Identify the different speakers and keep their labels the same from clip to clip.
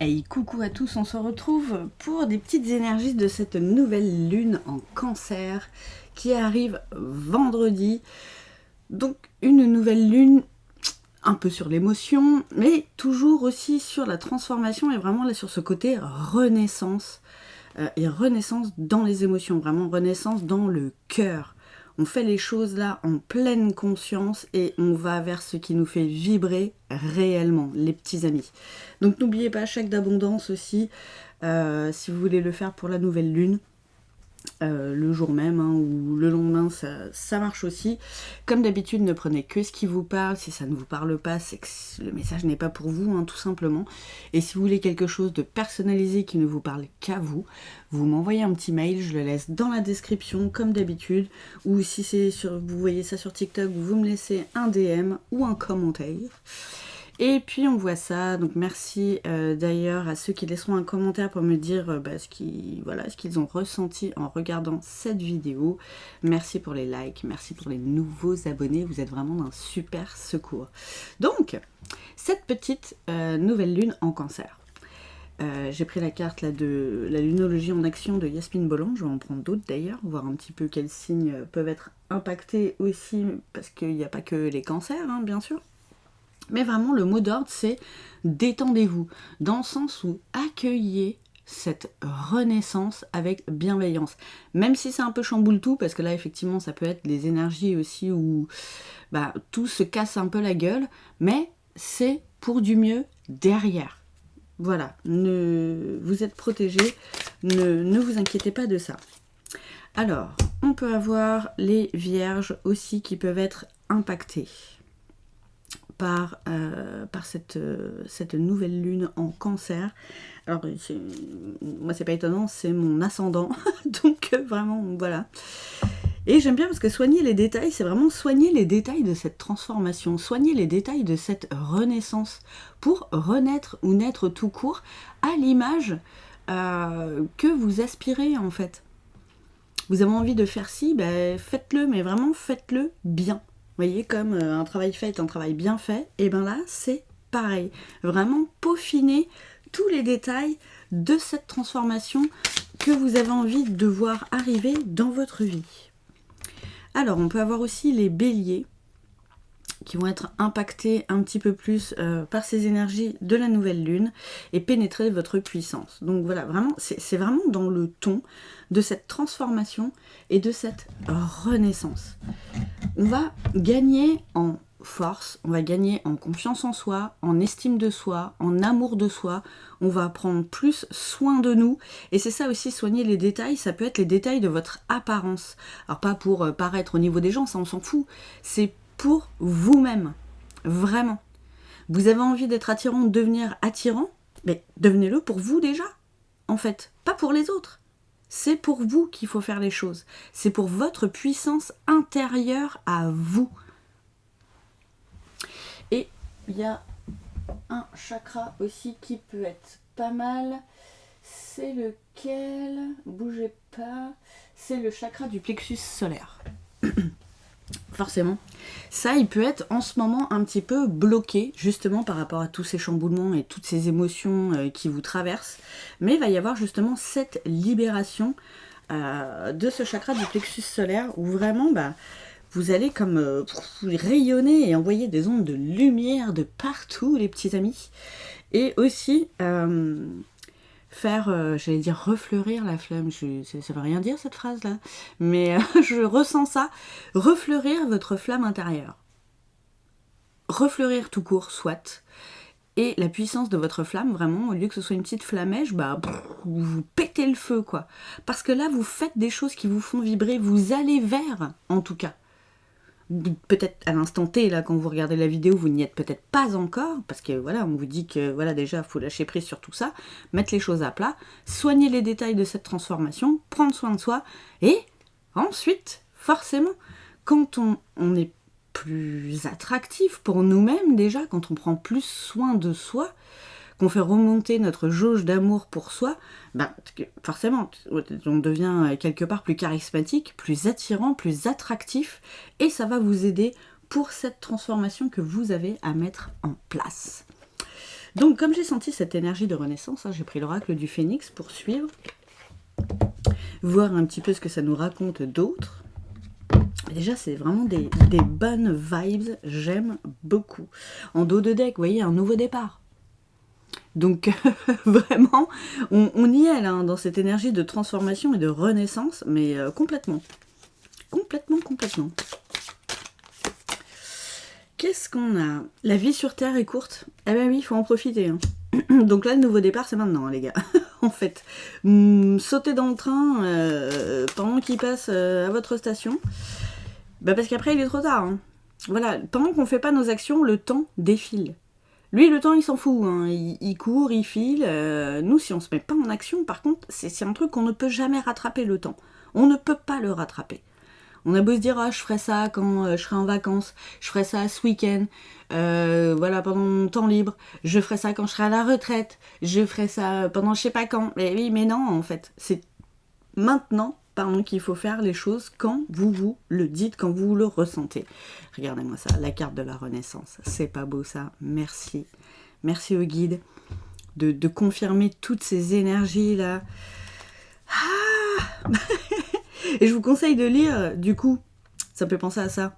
Speaker 1: Hey, coucou à tous, on se retrouve pour des petites énergies de cette nouvelle lune en Cancer qui arrive vendredi. Donc une nouvelle lune un peu sur l'émotion, mais toujours aussi sur la transformation et vraiment là sur ce côté renaissance. Et renaissance dans les émotions, vraiment renaissance dans le cœur. On fait les choses là en pleine conscience et on va vers ce qui nous fait vibrer réellement, les petits amis. Donc n'oubliez pas, chèque d'abondance aussi, si vous voulez le faire pour la nouvelle lune. Le jour même ou le lendemain, ça marche aussi. Comme d'habitude, ne prenez que ce qui vous parle. Si ça ne vous parle pas, c'est que le message n'est pas pour vous, tout simplement. Et si vous voulez quelque chose de personnalisé qui ne vous parle qu'à vous, vous m'envoyez un petit mail, je le laisse dans la description, comme d'habitude. Ou si vous voyez ça sur TikTok, vous me laissez un DM ou un commentaire. Et puis on voit ça, donc merci d'ailleurs à ceux qui laisseront un commentaire pour me dire ce qu'ils ont ressenti en regardant cette vidéo. Merci pour les likes, merci pour les nouveaux abonnés, vous êtes vraiment d'un super secours. Donc, cette petite nouvelle lune en Cancer. J'ai pris la carte là, de la lunologie en action de Yasmine Bolland, je vais en prendre d'autres d'ailleurs, voir un petit peu quels signes peuvent être impactés aussi, parce qu'il n'y a pas que les cancers, bien sûr. Mais vraiment, le mot d'ordre, c'est détendez-vous, dans le sens où accueillez cette renaissance avec bienveillance. Même si c'est un peu chamboule tout, parce que là, effectivement, ça peut être des énergies aussi où tout se casse un peu la gueule, mais c'est pour du mieux derrière. Voilà, vous êtes protégés, ne vous inquiétez pas de ça. Alors, on peut avoir les vierges aussi qui peuvent être impactées par cette nouvelle lune en Cancer. Alors, moi, c'est pas étonnant, c'est mon ascendant. Donc, vraiment, voilà. Et j'aime bien parce que soigner les détails, c'est vraiment soigner les détails de cette transformation, soigner les détails de cette renaissance pour renaître ou naître tout court à l'image que vous aspirez, en fait. Vous avez envie de faire ci, faites-le, mais vraiment faites-le bien. Vous voyez, comme un travail fait est un travail bien fait, et bien là, c'est pareil. Vraiment peaufiner tous les détails de cette transformation que vous avez envie de voir arriver dans votre vie. Alors, on peut avoir aussi les béliers qui vont être impactés un petit peu plus par ces énergies de la nouvelle lune et pénétrer votre puissance. Donc voilà, vraiment, c'est vraiment dans le ton de cette transformation et de cette renaissance. On va gagner en force, on va gagner en confiance en soi, en estime de soi, en amour de soi, on va prendre plus soin de nous, et c'est ça aussi, soigner les détails, ça peut être les détails de votre apparence. Alors pas pour paraître au niveau des gens, ça on s'en fout, c'est pour vous-même, vraiment. Vous avez envie d'être attirant, de devenir attirant, mais devenez-le pour vous déjà, en fait, pas pour les autres. C'est pour vous qu'il faut faire les choses. C'est pour votre puissance intérieure à vous. Et il y a un chakra aussi qui peut être pas mal. C'est lequel? Bougez pas. C'est le chakra du plexus solaire. Forcément. Ça, il peut être en ce moment un petit peu bloqué, justement par rapport à tous ces chamboulements et toutes ces émotions qui vous traversent. Mais il va y avoir justement cette libération de ce chakra du plexus solaire où vraiment, vous allez comme rayonner et envoyer des ondes de lumière de partout, les petits amis. Et aussi faire, j'allais dire refleurir la flamme, ça veut rien dire cette phrase là, mais je ressens ça, refleurir votre flamme intérieure. Refleurir tout court, soit. Et la puissance de votre flamme, vraiment, au lieu que ce soit une petite flamèche, vous pétez le feu, quoi. Parce que là, vous faites des choses qui vous font vibrer, vous allez vers, en tout cas. Peut-être à l'instant T, là, quand vous regardez la vidéo, vous n'y êtes peut-être pas encore, parce que voilà, on vous dit que voilà, déjà, il faut lâcher prise sur tout ça, mettre les choses à plat, soigner les détails de cette transformation, prendre soin de soi, et ensuite, forcément, quand on est plus attractif pour nous-mêmes déjà, quand on prend plus soin de soi, qu'on fait remonter notre jauge d'amour pour soi, forcément, on devient quelque part plus charismatique, plus attirant, plus attractif, et ça va vous aider pour cette transformation que vous avez à mettre en place. Donc, comme j'ai senti cette énergie de renaissance, hein, j'ai pris l'oracle du phénix pour suivre, voir un petit peu ce que ça nous raconte d'autres. Déjà, c'est vraiment des bonnes vibes, j'aime beaucoup. En dos de deck, vous voyez, un nouveau départ. Donc, vraiment, on y est là, hein, dans cette énergie de transformation et de renaissance, mais complètement. Complètement. Qu'est-ce qu'on a? La vie sur Terre est courte. Eh ben oui, il faut en profiter. Hein. Donc là, le nouveau départ, c'est maintenant, hein, les gars. En fait, sautez dans le train pendant qu'il passe à votre station. Bah parce qu'après, il est trop tard. Hein. Voilà, pendant qu'on ne fait pas nos actions, le temps défile. Lui, le temps, il s'en fout. Hein. Il court, il file. Nous, si on se met pas en action, par contre, c'est un truc qu'on ne peut jamais rattraper, le temps. On ne peut pas le rattraper. On a beau se dire, ah, je ferai ça quand je serai en vacances, je ferai ça ce week-end, voilà, pendant mon temps libre, je ferai ça quand je serai à la retraite, je ferai ça pendant je sais pas quand. Mais oui, mais non, en fait, c'est maintenant, pardon, qu'il faut faire les choses quand vous le dites, quand vous le ressentez. Regardez-moi ça, la carte de la Renaissance. C'est pas beau ça, merci. Merci au guide de confirmer toutes ces énergies-là. Ah Et je vous conseille de lire, du coup, ça me fait penser à ça.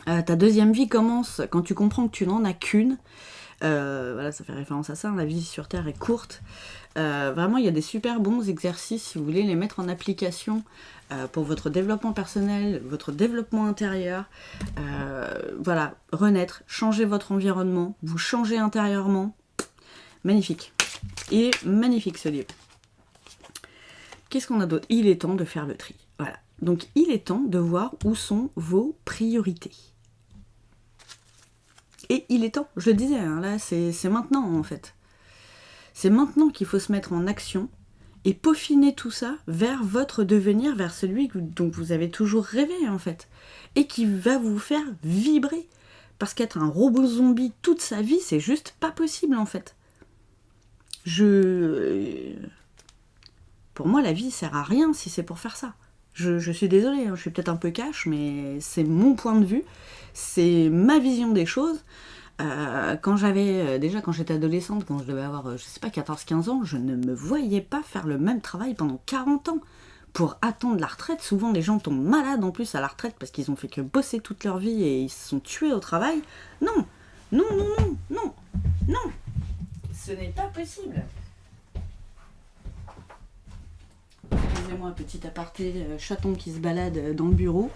Speaker 1: Ta deuxième vie commence quand tu comprends que tu n'en as qu'une. Voilà, ça fait référence à ça, hein, la vie sur Terre est courte. Vraiment, il y a des super bons exercices si vous voulez les mettre en application pour votre développement personnel, votre développement intérieur. Voilà, renaître, changer votre environnement, vous changer intérieurement. Magnifique. Et magnifique ce livre. Qu'est-ce qu'on a d'autre? Il est temps de faire le tri. Voilà. Donc, il est temps de voir où sont vos priorités. Et il est temps, je le disais, hein, là, c'est maintenant, en fait. C'est maintenant qu'il faut se mettre en action et peaufiner tout ça vers votre devenir, vers celui dont vous avez toujours rêvé, en fait. Et qui va vous faire vibrer. Parce qu'être un robot zombie toute sa vie, c'est juste pas possible, en fait. Pour moi, la vie sert à rien si c'est pour faire ça. Je suis désolée, hein, je suis peut-être un peu cash, mais c'est mon point de vue, c'est ma vision des choses. Quand j'étais adolescente, quand je devais avoir, je sais pas, 14-15 ans, je ne me voyais pas faire le même travail pendant 40 ans. Pour attendre la retraite, souvent les gens tombent malades en plus à la retraite parce qu'ils ont fait que bosser toute leur vie et ils se sont tués au travail. Non, ce n'est pas possible. Excusez-moi, un petit aparté, chaton qui se balade dans le bureau.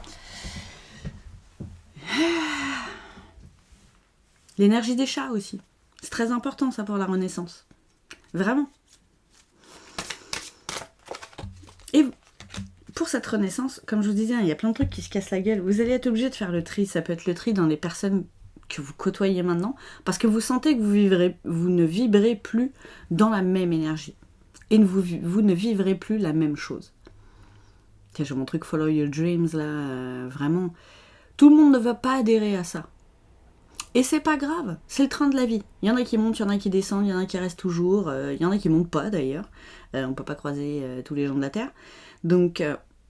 Speaker 1: L'énergie des chats aussi. C'est très important ça pour la renaissance. Vraiment. Et pour cette renaissance, comme je vous disais, il y a plein de trucs qui se cassent la gueule. Vous allez être obligé de faire le tri. Ça peut être le tri dans les personnes que vous côtoyez maintenant, parce que vous sentez que vous ne vibrez plus dans la même énergie. Et vous ne vivrez plus la même chose. Tiens, j'ai mon truc Follow Your Dreams, là, vraiment. Tout le monde ne va pas adhérer à ça. Et c'est pas grave, c'est le train de la vie. Il y en a qui montent, il y en a qui descendent, il y en a qui restent toujours, il y en a qui montent pas d'ailleurs. On peut pas croiser tous les gens de la Terre. Donc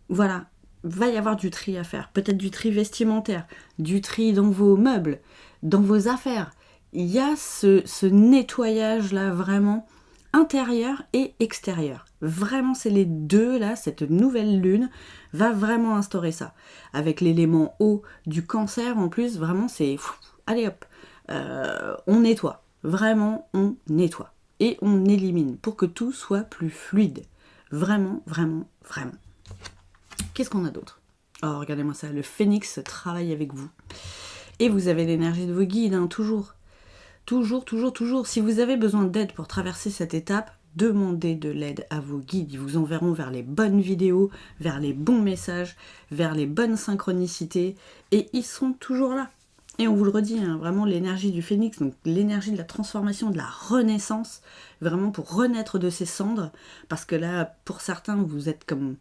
Speaker 1: voilà, va y avoir du tri à faire. Peut-être du tri vestimentaire, du tri dans vos meubles, dans vos affaires. Il y a ce nettoyage-là vraiment intérieur et extérieur. Vraiment, c'est les deux, là, cette nouvelle lune va vraiment instaurer ça. Avec l'élément eau du Cancer, en plus, vraiment, c'est... Allez hop, on nettoie. Vraiment, on nettoie. Et on élimine pour que tout soit plus fluide. Vraiment. Qu'est-ce qu'on a d'autre? Oh, regardez-moi ça, le phénix travaille avec vous. Et vous avez l'énergie de vos guides, hein, toujours. Toujours. Si vous avez besoin d'aide pour traverser cette étape, demandez de l'aide à vos guides. Ils vous enverront vers les bonnes vidéos, vers les bons messages, vers les bonnes synchronicités. Et ils seront toujours là. Et on vous le redit, hein, vraiment l'énergie du phénix, donc l'énergie de la transformation, de la renaissance, vraiment pour renaître de ces cendres. Parce que là, pour certains, vous êtes comme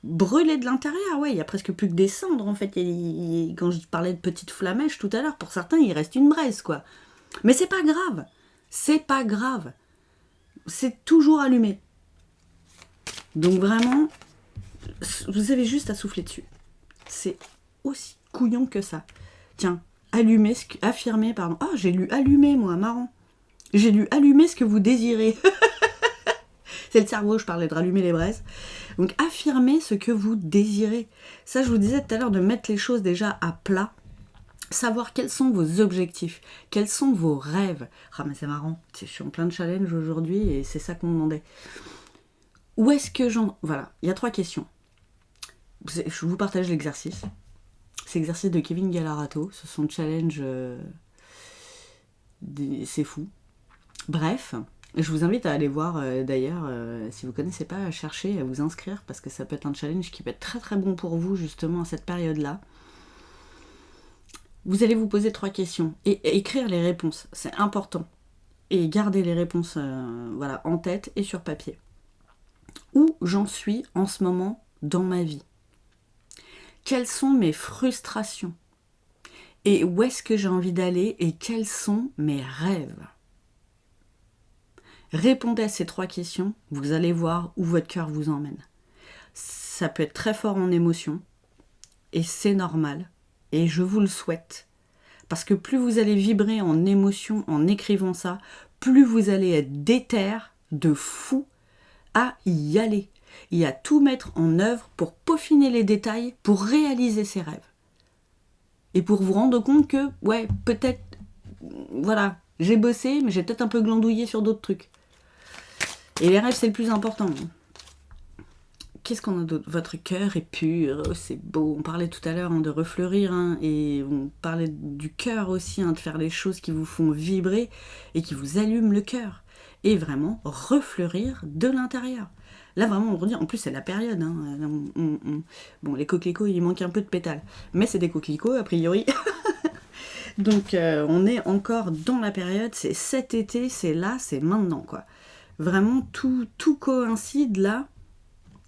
Speaker 1: brûlés de l'intérieur. Ouais, il n'y a presque plus que des cendres en fait. Quand je parlais de petites flamèches tout à l'heure, pour certains, il reste une braise, quoi. Mais c'est pas grave. C'est pas grave. C'est toujours allumé. Donc vraiment, vous avez juste à souffler dessus. C'est aussi couillon que ça. Tiens, affirmer, pardon. Ah, j'ai lu allumer, moi, marrant. J'ai lu allumer ce que vous désirez. C'est le cerveau, je parlais de rallumer les braises. Donc affirmez ce que vous désirez. Ça, je vous disais tout à l'heure de mettre les choses déjà à plat. Savoir quels sont vos objectifs, quels sont vos rêves. Ah mais c'est marrant, je suis en plein de challenge aujourd'hui et c'est ça qu'on me demandait. Où est-ce que j'en... Voilà, il y a 3 questions. Je vous partage l'exercice. C'est l'exercice de Kevin Galarato, c'est son challenge... C'est fou. Bref, je vous invite à aller voir d'ailleurs, si vous ne connaissez pas, à chercher, à vous inscrire, parce que ça peut être un challenge qui peut être très très bon pour vous justement à cette période-là. Vous allez vous poser 3 questions et écrire les réponses, c'est important. Et garder les réponses voilà, en tête et sur papier. Où j'en suis en ce moment dans ma vie? Quelles sont mes frustrations? Et où est-ce que j'ai envie d'aller et quels sont mes rêves? Répondez à ces 3 questions, vous allez voir où votre cœur vous emmène. Ça peut être très fort en émotion et c'est normal et je vous le souhaite. Parce que plus vous allez vibrer en émotion en écrivant ça, plus vous allez être déter de fou à y aller et à tout mettre en œuvre pour peaufiner les détails, pour réaliser ses rêves. Et pour vous rendre compte que, ouais, peut-être, voilà, j'ai bossé, mais j'ai peut-être un peu glandouillé sur d'autres trucs. Et les rêves, c'est le plus important. Qu'est-ce qu'on a d'autre? Votre cœur est pur, oh, c'est beau. On parlait tout à l'heure de refleurir, et on parlait du cœur aussi, de faire les choses qui vous font vibrer et qui vous allument le cœur. Et vraiment refleurir de l'intérieur. Là, vraiment, on redit, en plus, c'est la période. Bon, les coquelicots, il manque un peu de pétales. Mais c'est des coquelicots, a priori. Donc, on est encore dans la période. C'est cet été, c'est là, c'est maintenant, quoi. Vraiment, tout coïncide là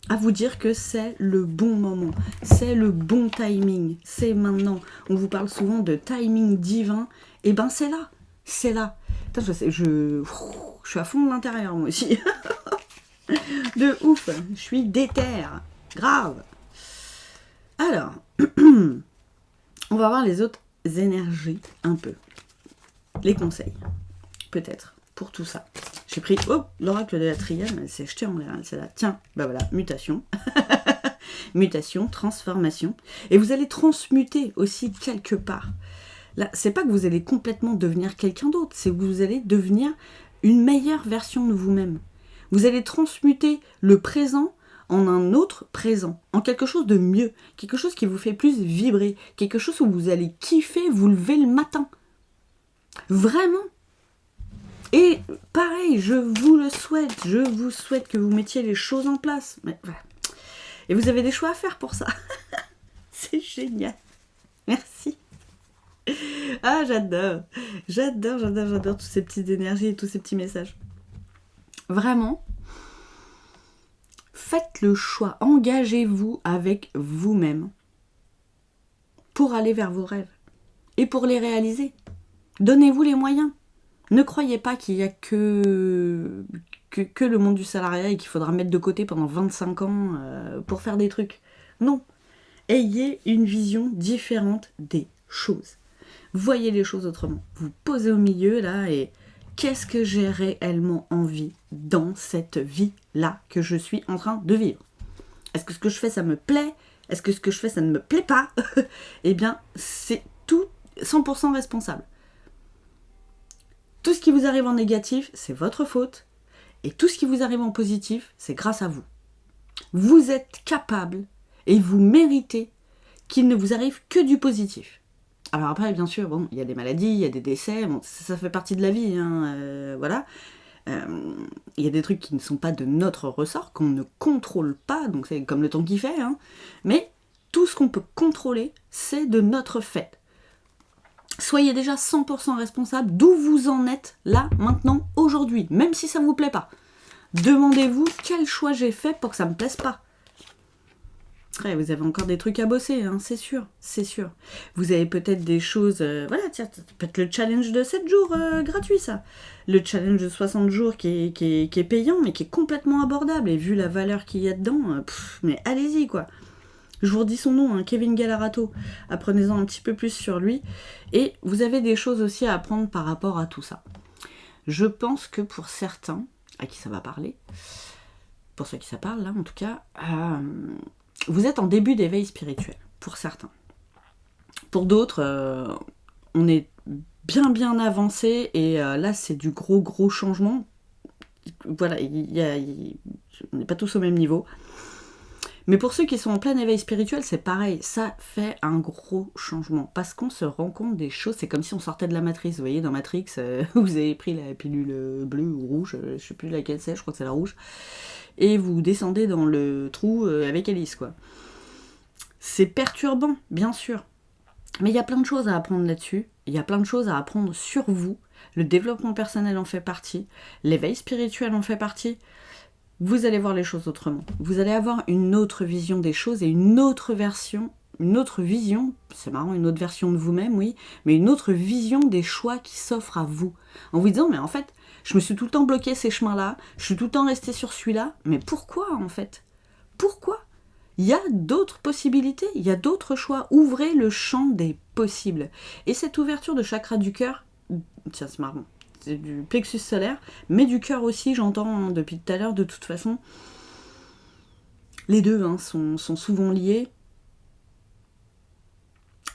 Speaker 1: à vous dire que c'est le bon moment. C'est le bon timing. C'est maintenant. On vous parle souvent de timing divin. Et ben, c'est là. C'est là. Putain, je suis à fond de l'intérieur, moi aussi. De ouf, je suis déter, grave. Alors, on va voir les autres énergies un peu. Les conseils, peut-être, pour tout ça. J'ai pris, l'oracle de la triade, elle s'est jetée en l'air, c'est là. Tiens, bah voilà, mutation. Mutation, transformation. Et vous allez transmuter aussi quelque part. Là, c'est pas que vous allez complètement devenir quelqu'un d'autre, c'est que vous allez devenir une meilleure version de vous-même. Vous allez transmuter le présent en un autre présent, en quelque chose de mieux, quelque chose qui vous fait plus vibrer, quelque chose où vous allez kiffer, vous lever le matin. Vraiment. Et pareil, je vous le souhaite, je vous souhaite que vous mettiez les choses en place. Mais, voilà. Et vous avez des choix à faire pour ça. C'est génial. Merci. Ah, j'adore toutes ces petites énergies et tous ces petits messages. Vraiment, faites le choix, engagez-vous avec vous-même pour aller vers vos rêves et pour les réaliser. Donnez-vous les moyens. Ne croyez pas qu'il n'y a que le monde du salariat et qu'il faudra mettre de côté pendant 25 ans pour faire des trucs. Non. Ayez une vision différente des choses. Voyez les choses autrement. Vous posez au milieu là et qu'est-ce que j'ai réellement envie dans cette vie-là que je suis en train de vivre? Est-ce que ce que je fais, ça me plaît? Est-ce que ce que je fais, ça ne me plaît pas? Eh bien, c'est tout 100% responsable. Tout ce qui vous arrive en négatif, c'est votre faute. Et tout ce qui vous arrive en positif, c'est grâce à vous. Vous êtes capable et vous méritez qu'il ne vous arrive que du positif. Alors après, bien sûr, bon, il y a des maladies, il y a des décès, bon, ça fait partie de la vie, voilà. Il y a des trucs qui ne sont pas de notre ressort, qu'on ne contrôle pas, donc c'est comme le temps qu'il fait, mais tout ce qu'on peut contrôler, c'est de notre fait. Soyez déjà 100% responsable d'où vous en êtes là, maintenant, aujourd'hui, même si ça ne vous plaît pas. Demandez-vous quel choix j'ai fait pour que ça ne me plaise pas. Après, vous avez encore des trucs à bosser, c'est sûr, c'est sûr. Vous avez peut-être des choses... voilà, tiens, peut-être le challenge de 7 jours gratuit, ça. Le challenge de 60 jours qui est payant, mais qui est complètement abordable. Et vu la valeur qu'il y a dedans, mais allez-y, quoi. Je vous redis son nom, Kevin Galarato. Apprenez-en un petit peu plus sur lui. Et vous avez des choses aussi à apprendre par rapport à tout ça. Je pense que pour certains, à qui ça va parler, pour ceux qui ça parle là en tout cas, vous êtes en début d'éveil spirituel, pour certains. Pour d'autres, on est bien avancé et là c'est du gros changement. Voilà, on n'est pas tous au même niveau. Mais pour ceux qui sont en plein éveil spirituel, c'est pareil, ça fait un gros changement, parce qu'on se rend compte des choses, c'est comme si on sortait de la matrice, vous voyez, dans Matrix, vous avez pris la pilule bleue ou rouge, je sais plus laquelle c'est, je crois que c'est la rouge, et vous descendez dans le trou avec Alice, quoi. C'est perturbant, bien sûr, mais il y a plein de choses à apprendre là-dessus, il y a plein de choses à apprendre sur vous, le développement personnel en fait partie, l'éveil spirituel en fait partie. Vous allez voir les choses autrement. Vous allez avoir une autre vision des choses et une autre vision, c'est marrant, une autre version de vous-même, oui, mais une autre vision des choix qui s'offrent à vous. En vous disant, mais en fait, je me suis tout le temps bloqué ces chemins-là, je suis tout le temps restée sur celui-là, mais pourquoi en fait ? Pourquoi ? Il y a d'autres possibilités, il y a d'autres choix. Ouvrez le champ des possibles. Et cette ouverture de chakra du cœur, tiens, c'est marrant. C'est du plexus solaire, mais du cœur aussi, j'entends depuis tout à l'heure, de toute façon. Les deux sont souvent liés.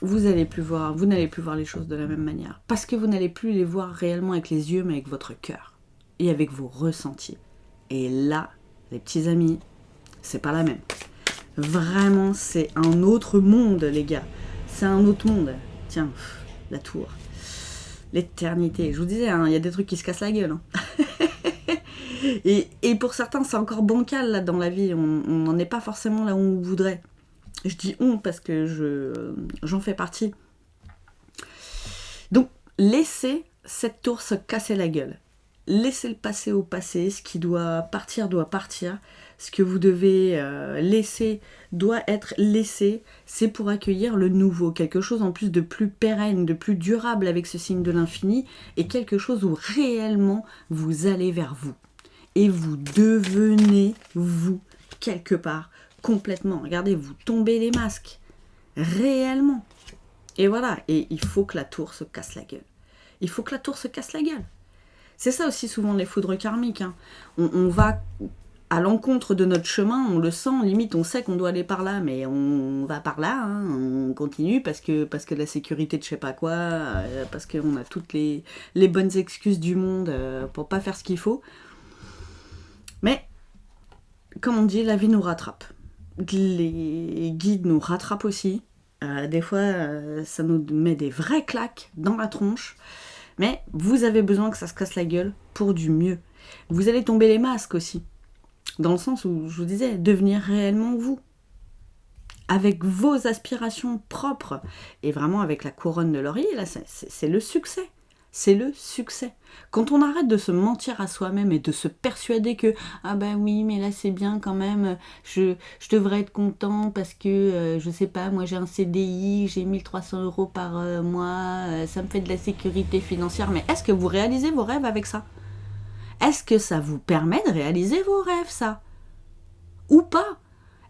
Speaker 1: Vous n'allez plus voir les choses de la même manière. Parce que vous n'allez plus les voir réellement avec les yeux, mais avec votre cœur. Et avec vos ressentis. Et là, les petits amis, c'est pas la même. Vraiment, c'est un autre monde, les gars. C'est un autre monde. Tiens, la tour. L'éternité. Je vous disais, il y a des trucs qui se cassent la gueule. Et pour certains, c'est encore bancal là, dans la vie. On n'en est pas forcément là où on voudrait. Je dis on parce que j'en fais partie. Donc, laissez cette tour se casser la gueule. Laissez le passé au passé. Ce qui doit partir doit partir. Ce que vous devez laisser doit être laissé. C'est pour accueillir le nouveau. Quelque chose en plus de plus pérenne, de plus durable avec ce signe de l'infini. Et quelque chose où réellement vous allez vers vous. Et vous devenez vous, quelque part, complètement. Regardez, vous tombez les masques. Réellement. Et voilà. Et il faut que la tour se casse la gueule. Il faut que la tour se casse la gueule. C'est ça aussi souvent les foudres karmiques. Hein. On va à l'encontre de notre chemin, on le sent, limite on sait qu'on doit aller par là, mais on va par là, hein, on continue parce que la sécurité de je sais pas quoi, parce qu'on a toutes les bonnes excuses du monde pour pas faire ce qu'il faut. Mais, comme on dit, la vie nous rattrape. Les guides nous rattrapent aussi. Des fois, ça nous met des vraies claques dans la tronche. Mais vous avez besoin que ça se casse la gueule pour du mieux. Vous allez tomber les masques aussi. Dans le sens où, je vous disais, devenir réellement vous. Avec vos aspirations propres. Et vraiment avec la couronne de laurier, là, c'est le succès. C'est le succès. Quand on arrête de se mentir à soi-même et de se persuader que « Ah ben oui, mais là c'est bien quand même, je devrais être content parce que, je sais pas, moi j'ai un CDI, j'ai 1300 € par mois, ça me fait de la sécurité financière. » Mais est-ce que vous réalisez vos rêves avec ça ? Est-ce que ça vous permet de réaliser vos rêves, ça ? Ou pas ?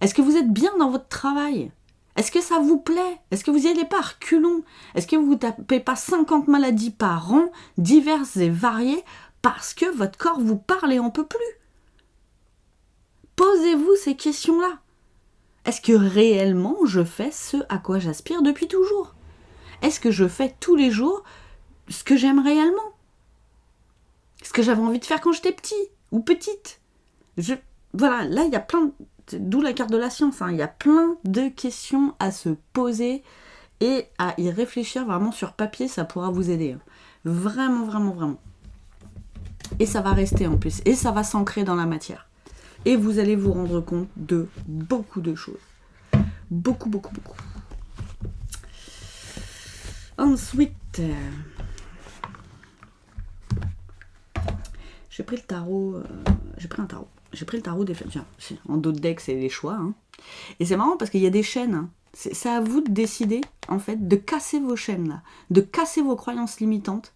Speaker 1: Est-ce que vous êtes bien dans votre travail ? Est-ce que ça vous plaît ? Est-ce que vous n'y allez pas à reculons ? Est-ce que vous ne tapez pas 50 maladies par an, diverses et variées, parce que votre corps vous parle et en peut plus ? Posez-vous ces questions-là. Est-ce que réellement je fais ce à quoi j'aspire depuis toujours ? Est-ce que je fais tous les jours ce que j'aime réellement ? Ce que j'avais envie de faire quand j'étais petit ou petite ? Voilà, là il y a plein... D'où la carte de la science, hein. Il y a plein de questions à se poser et à y réfléchir vraiment sur papier, ça pourra vous aider. Hein. Vraiment, vraiment, vraiment. Et ça va rester en plus, et ça va s'ancrer dans la matière. Et vous allez vous rendre compte de beaucoup de choses. Beaucoup. Ensuite, j'ai pris un tarot. J'ai pris le tarot des femmes. En dos de deck, c'est les choix. Hein. Et c'est marrant parce qu'il y a des chaînes. Hein. C'est à vous de décider, en fait, de casser vos chaînes, là. De casser vos croyances limitantes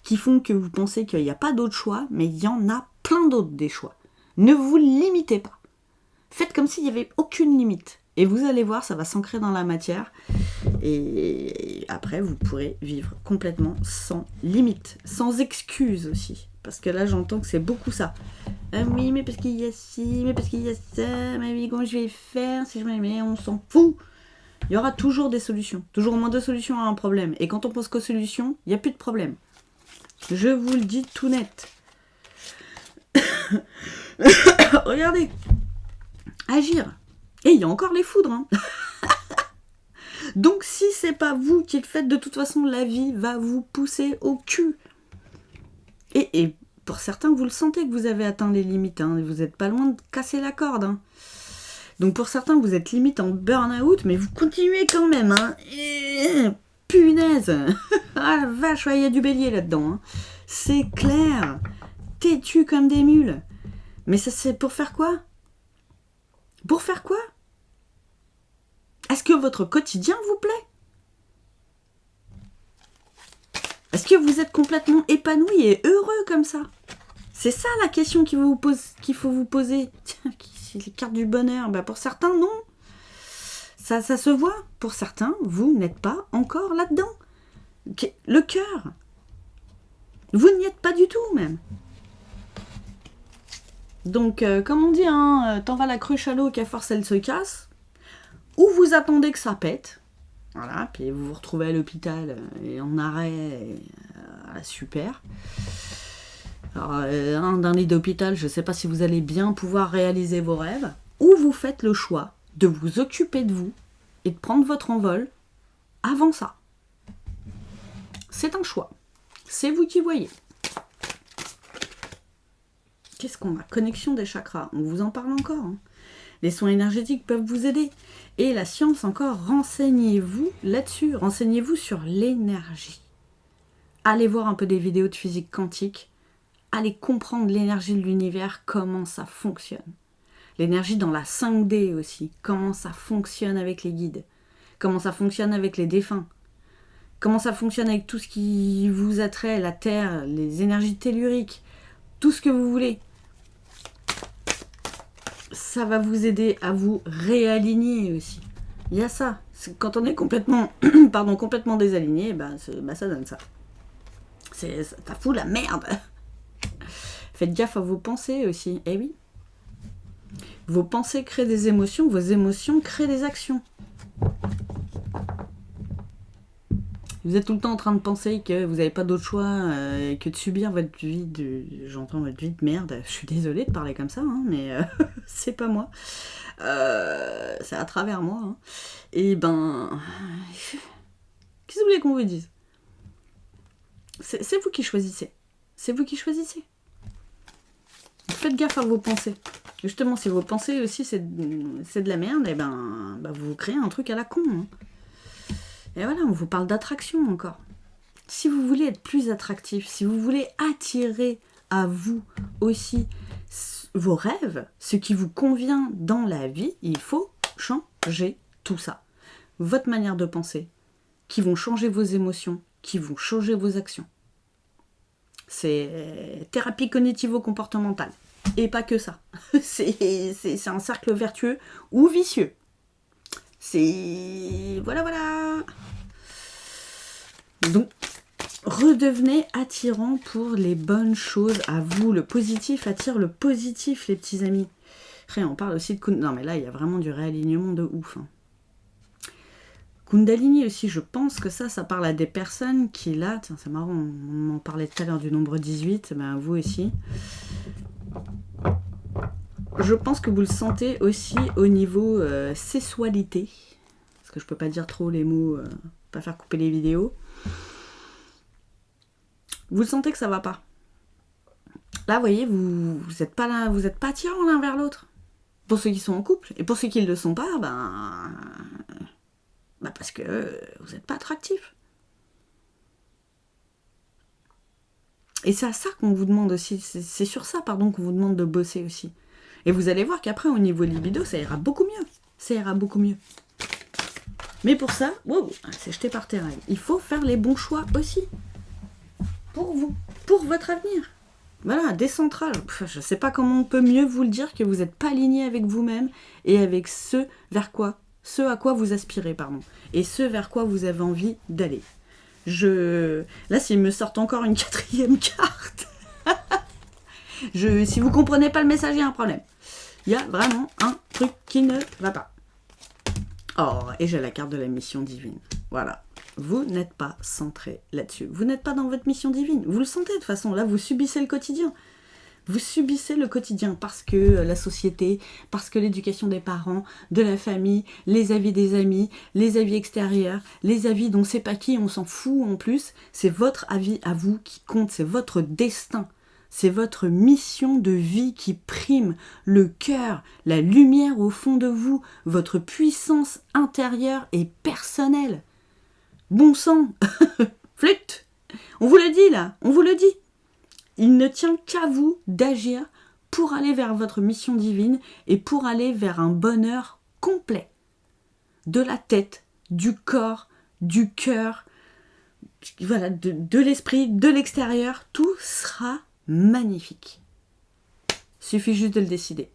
Speaker 1: qui font que vous pensez qu'il n'y a pas d'autres choix, mais il y en a plein d'autres des choix. Ne vous limitez pas. Faites comme s'il n'y avait aucune limite. Et vous allez voir, ça va s'ancrer dans la matière. Et après, vous pourrez vivre complètement sans limite, sans excuse aussi. Parce que là, j'entends que c'est beaucoup ça. Ah oui, mais parce qu'il y a ci, mais parce qu'il y a ça, mais oui, comment je vais faire si je me mets, on s'en fout. Il y aura toujours des solutions. Toujours au moins 2 solutions à un problème. Et quand on pense qu'aux solutions, il n'y a plus de problème. Je vous le dis tout net. Regardez. Agir. Et il y a encore les foudres. Hein. Donc si c'est pas vous qui le faites, de toute façon, la vie va vous pousser au cul. Et pour certains, vous le sentez que vous avez atteint les limites. Hein. Vous n'êtes pas loin de casser la corde. Hein. Donc pour certains, vous êtes limite en burn-out, mais vous continuez quand même. Hein. Punaise. Ah la vache, il y a du bélier là-dedans. Hein. C'est clair. Têtu comme des mules. Mais ça, c'est pour faire quoi? Pour faire quoi? Est-ce que votre quotidien vous plaît? Est-ce que vous êtes complètement épanoui et heureux comme ça? C'est ça la question qu'il faut vous poser. Tiens, c'est les cartes du bonheur. Bah pour certains, non. Ça se voit. Pour certains, vous n'êtes pas encore là-dedans. Le cœur. Vous n'y êtes pas du tout, même. Donc, comme on dit, hein, t'en vas la cruche à l'eau qu'à force elle se casse. Ou vous attendez que ça pète. Voilà, puis vous vous retrouvez à l'hôpital et en arrêt. Super. Alors, d'un lit d'hôpital, je ne sais pas si vous allez bien pouvoir réaliser vos rêves. Ou vous faites le choix de vous occuper de vous et de prendre votre envol avant ça. C'est un choix. C'est vous qui voyez. Qu'est-ce qu'on a? Connexion des chakras. On vous en parle encore. Hein. Les soins énergétiques peuvent vous aider. Et la science encore, renseignez-vous là-dessus. Renseignez-vous sur l'énergie. Allez voir un peu des vidéos de physique quantique. Allez comprendre l'énergie de l'univers, comment ça fonctionne. L'énergie dans la 5D aussi. Comment ça fonctionne avec les guides. Comment ça fonctionne avec les défunts. Comment ça fonctionne avec tout ce qui vous attrait, la Terre, les énergies telluriques, tout ce que vous voulez. Ça va vous aider à vous réaligner aussi. Il y a ça. Quand on est complètement, complètement désaligné, ça donne ça. Ça fout la merde. Faites gaffe à vos pensées aussi. Eh oui. Vos pensées créent des émotions, vos émotions créent des actions. Vous êtes tout le temps en train de penser que vous n'avez pas d'autre choix que de subir votre vie j'entends votre vie de merde. Je suis désolée de parler comme ça, hein, mais c'est pas moi. C'est à travers moi. Hein. Et qu'est-ce que vous voulez qu'on vous dise? C'est vous qui choisissez. C'est vous qui choisissez. Faites gaffe à vos pensées. Justement, si vos pensées aussi c'est de la merde, vous créez un truc à la con. Hein. Et voilà, on vous parle d'attraction encore. Si vous voulez être plus attractif, si vous voulez attirer à vous aussi vos rêves, ce qui vous convient dans la vie, il faut changer tout ça. Votre manière de penser, qui vont changer vos émotions, qui vont changer vos actions. C'est thérapie cognitivo-comportementale. Et pas que ça. C'est un cercle vertueux ou vicieux. Voilà. Donc, redevenez attirant pour les bonnes choses à vous. Le positif attire le positif, les petits amis. Après, on parle aussi de Kundalini. Non, mais là, il y a vraiment du réalignement de ouf. Hein. Kundalini aussi, je pense que ça parle à des personnes qui, là, tiens, c'est marrant, on en parlait tout à l'heure du nombre 18, vous aussi. Je pense que vous le sentez aussi au niveau sexualité. Parce que je peux pas dire trop les mots, pas faire couper les vidéos. Vous le sentez que ça va pas. Là, vous voyez, vous êtes pas là, vous êtes pas attirants l'un vers l'autre. Pour ceux qui sont en couple. Et pour ceux qui ne le sont pas, parce que vous n'êtes pas attractif. Et c'est à ça qu'on vous demande aussi, c'est sur ça, qu'on vous demande de bosser aussi. Et vous allez voir qu'après, au niveau libido, ça ira beaucoup mieux. Ça ira beaucoup mieux. Mais pour ça, c'est jeté par terre. Il faut faire les bons choix aussi. Pour vous, pour votre avenir. Voilà, décentrage. Je ne sais pas comment on peut mieux vous le dire que vous n'êtes pas aligné avec vous-même et avec ce à quoi vous aspirez, et ce vers quoi vous avez envie d'aller. Là, s'il me sort encore une 4e carte, Si vous comprenez pas le message, il y a un problème. Il y a vraiment un truc qui ne va pas. Oh, et j'ai la carte de la mission divine. Voilà. Vous n'êtes pas centré là-dessus. Vous n'êtes pas dans votre mission divine. Vous le sentez de toute façon. Là, vous subissez le quotidien. Vous subissez le quotidien parce que la société, parce que l'éducation des parents, de la famille, les avis des amis, les avis extérieurs, les avis dont c'est pas qui, on s'en fout en plus. C'est votre avis à vous qui compte, c'est votre destin. C'est votre mission de vie qui prime, le cœur, la lumière au fond de vous, votre puissance intérieure et personnelle. Bon sang, flûte, on vous le dit là, on vous le dit. Il ne tient qu'à vous d'agir pour aller vers votre mission divine et pour aller vers un bonheur complet. De la tête, du corps, du cœur, voilà, de l'esprit, de l'extérieur, tout sera magnifique. Suffit juste de le décider.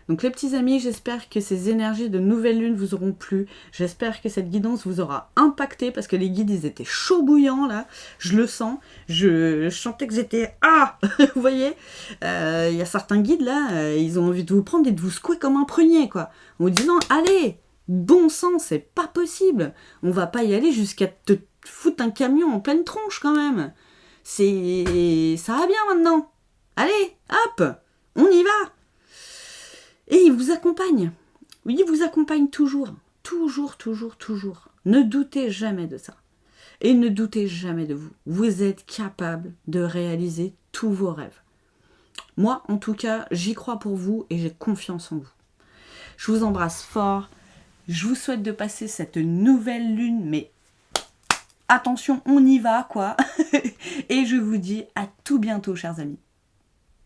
Speaker 1: Donc les petits amis, j'espère que ces énergies de nouvelle lune vous auront plu. J'espère que cette guidance vous aura impacté parce que les guides, ils étaient chauds bouillants là. Je le sens. Je sentais que j'étais... Ah vous voyez, il y a certains guides là, ils ont envie de vous prendre et de vous secouer comme un prunier quoi. En vous disant, allez, bon sang, c'est pas possible. On va pas y aller jusqu'à te foutre un camion en pleine tronche quand même. Ça va bien maintenant. Allez, hop, on y va. Et il vous accompagne. Oui, il vous accompagne toujours. Toujours, toujours, toujours. Ne doutez jamais de ça. Et ne doutez jamais de vous. Vous êtes capable de réaliser tous vos rêves. Moi, en tout cas, j'y crois pour vous et j'ai confiance en vous. Je vous embrasse fort. Je vous souhaite de passer cette nouvelle lune, mais attention, on y va, quoi. Et je vous dis à tout bientôt, chers amis.